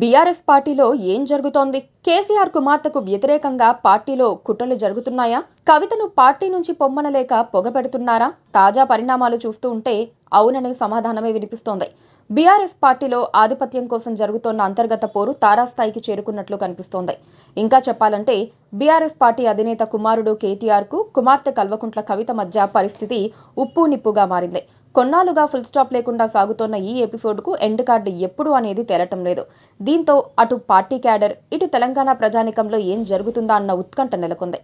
BRS పార్టీలో ఏం జరుగుతోంది? కేసీఆర్ కుమార్తెకు వ్యతిరేకంగా పార్టీలో కుట్రలు జరుగుతున్నాయా? కవితను పార్టీ నుంచి పొమ్మనలేక పొగపెడుతున్నారా? తాజా పరిణామాలు చూస్తూ ఉంటే అవుననే సమాధానమే వినిపిస్తోంది. బీఆర్ఎస్ పార్టీలో ఆధిపత్యం కోసం జరుగుతోన్న అంతర్గత పోరు తారాస్థాయికి చేరుకున్నట్లు కనిపిస్తోంది. ఇంకా చెప్పాలంటే బీఆర్ఎస్ పార్టీ అధినేత కుమారుడు కేటీఆర్ కు కుమార్తె కల్వకుంట్ల కవిత మధ్య పరిస్థితి ఉప్పు నిప్పుగా మారింది. కొన్నాళ్లుగా ఫుల్ స్టాప్ లేకుండా సాగుతోన్న ఈ ఎపిసోడ్కు ఎండ్ కార్డు ఎప్పుడు అనేది తేలటం లేదు. దీంతో అటు పార్టీ క్యాడర్, ఇటు తెలంగాణ ప్రజానికంలో ఏం జరుగుతుందా అన్న ఉత్కంఠ నెలకొంది.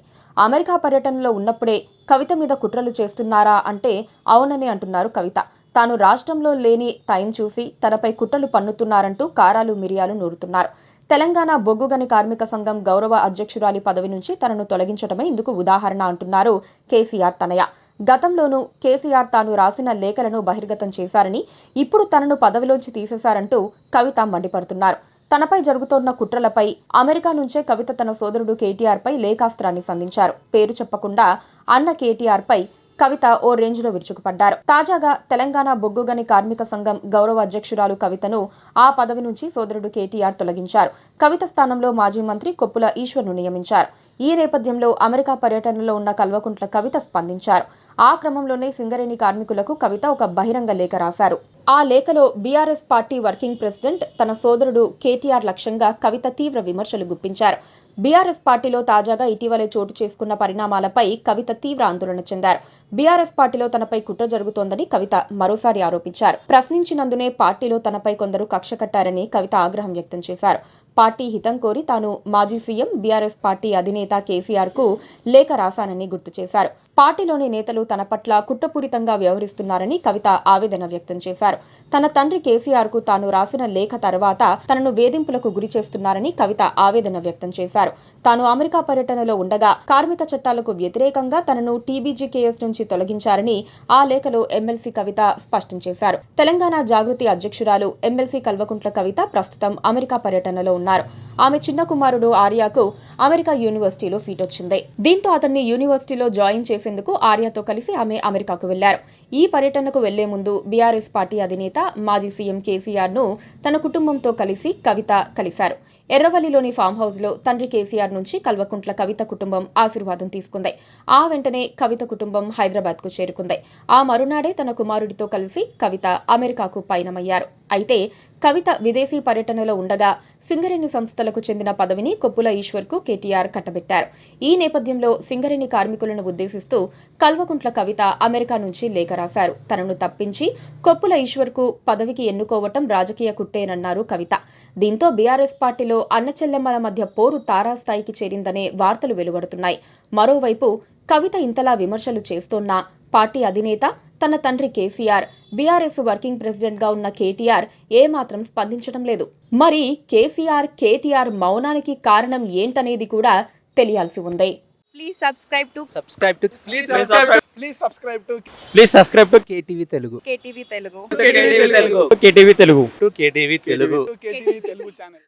అమెరికా పర్యటనలో ఉన్నప్పుడే కవిత మీద కుట్రలు చేస్తున్నారా అంటే అవునని అంటున్నారు కవిత. తాను రాష్ట్రంలో లేని టైం చూసి తనపై కుట్రలు పన్నుతున్నారంటూ కారాలు మిరియాలు నూరుతున్నారు. తెలంగాణ బొగ్గుగని కార్మిక సంఘం గౌరవ అధ్యక్షురాలి పదవి నుంచి తనను తొలగించడమే ఇందుకు ఉదాహరణ అంటున్నారు కేసీఆర్ తనయ. గతంలోనూ కేసీఆర్ తాను రాసిన లేఖలను బహిర్గతం చేశారని, ఇప్పుడు తనను పదవిలోంచి తీసేశారంటూ కవిత మండిపడుతున్నారు. తనపై జరుగుతోన్న కుట్రలపై అమెరికా నుంచే కవిత తన సోదరుడు కేటీఆర్ పై లేఖాస్త్రాన్ని సంధించారు. పేరు చెప్పకుండా అన్న కేటీఆర్ పై కవిత ఓ రేంజ్ లో విరుచుకుపడ్డారు. తాజాగా తెలంగాణ బొగ్గుగని కార్మిక సంఘం గౌరవ అధ్యక్షురాలు కవితను ఆ పదవి నుంచి సోదరుడు కేటీఆర్ తొలగించారు. కవిత స్థానంలో మాజీ మంత్రి కొప్పుల ఈశ్వర్ను నియమించారు. ఈ నేపథ్యంలో అమెరికా పర్యటనలో ఉన్న కల్వకుంట్ల కవిత స్పందించారు. ఆ క్రమంలోనే సింగరేణి కార్మికులకు కవిత ఒక బహిరంగ లేఖ రాశారు. ఆ లేఖలో బీఆర్ఎస్ పార్టీ వర్కింగ్ ప్రెసిడెంట్ తన సోదరుడు కేటీఆర్ లక్ష్యంగా కవిత తీవ్ర విమర్శలు గుప్పించారు. బీఆర్ఎస్ పార్టీలో తాజాగా ఇటీవలే చోటు చేసుకున్న పరిణామాలపై కవిత తీవ్ర ఆందోళన చెందారు. బీఆర్ఎస్ పార్టీలో తనపై కుట్ర జరుగుతోందని కవిత మరోసారి ఆరోపించారు. ప్రశ్నించినందునే పార్టీలో తనపై కొందరు కక్ష కట్టారని కవిత ఆగ్రహం వ్యక్తం చేశారు. పార్టీ హితం కోరి తాను మాజీ సీఎం బీఆర్ఎస్ పార్టీ అధినేత కేసీఆర్ కు లేఖ రాశానని గుర్తు చేశారు. పార్టీలోని నేతలు తన పట్ల కుట్రపూరితంగా వ్యవహరిస్తున్నారని కవిత ఆవేదన వ్యక్తం చేశారు. తన తండ్రి కేసీఆర్ కు తాను రాసిన లేఖ తర్వాత తనను వేధింపులకు గురి చేస్తున్నారని కవిత ఆవేదన వ్యక్తం చేశారు. తాను అమెరికా పర్యటనలో ఉండగా కార్మిక చట్టాలకు వ్యతిరేకంగా తనను టీబీజీకేఎస్ నుంచి తొలగించారని ఆ లేఖలో ఎమ్మెల్సీ కవిత స్పష్టం చేశారు. తెలంగాణ జాగృతి అధ్యక్షురాలు ఎమ్మెల్సీ కల్వకుంట్ల కవిత ప్రస్తుతం అమెరికా పర్యటనలో ఉన్నారు. ఆమె చిన్న కుమారుడు ఆర్యాకు అమెరికా యూనివర్సిటీలో సీట్ వచ్చింది. దీంతో అతన్ని యూనివర్సిటీలో జాయిన్ చేసేందుకు ఆర్యాతో కలిసి ఆమె అమెరికాకు వెళ్లారు. ఈ పర్యటనకు వెళ్లే ముందు బీఆర్ఎస్ పార్టీ అధినేత మాజీ సీఎం కేసీఆర్ ను తన కుటుంబంతో కలిసి కవిత కలిశారు. ఎర్రవల్లిలోని ఫామ్ హౌస్ లో తండ్రి కేసీఆర్ నుంచి కల్వకుంట్ల కవిత కుటుంబం ఆశీర్వాదం తీసుకుంది. ఆ వెంటనే కవిత కుటుంబం హైదరాబాద్ కు చేరుకుంది. ఆ మరునాడే తన కుమారుడితో కలిసి కవిత అమెరికాకు పయనమయ్యారు. అయితే కవిత విదేశీ పర్యటనలో ఉండగా సింగరేణి సంస్థలకు చెందిన పదవిని కొప్పుల ఈశ్వర్ కు కేటీఆర్ కట్టబెట్టారు. ఈ నేపథ్యంలో సింగరేణి కార్మికులను ఉద్దేశిస్తూ కల్వకుంట్ల కవిత అమెరికా నుంచి లేఖ రాశారు. తనను తప్పించి కొప్పుల ఈశ్వర్ కు పదవికి ఎన్నుకోవటం రాజకీయ కుట్టేనన్నారు కవిత. దీంతో బీఆర్ఎస్ పార్టీలో అన్నచెల్లెమ్మల మధ్య పోరు తారాస్థాయికి చేరిందనే వార్తలు వెలువడుతున్నాయి. మరోవైపు కవిత ఇంతలా విమర్శలు చేస్తోన్నా పార్టీ అధినేత తన తండ్రి కేసీఆర్, బీఆర్ఎస్ వర్కింగ్ ప్రెసిడెంట్ గా ఉన్న కేటీఆర్ ఏమాత్రం స్పందించడం లేదు. మరి కేటీఆర్ మౌనానికి కారణం ఏంటనేది కూడా తెలియాల్సి ఉంది. Please subscribe to KTV Telugu. KTV Telugu channel.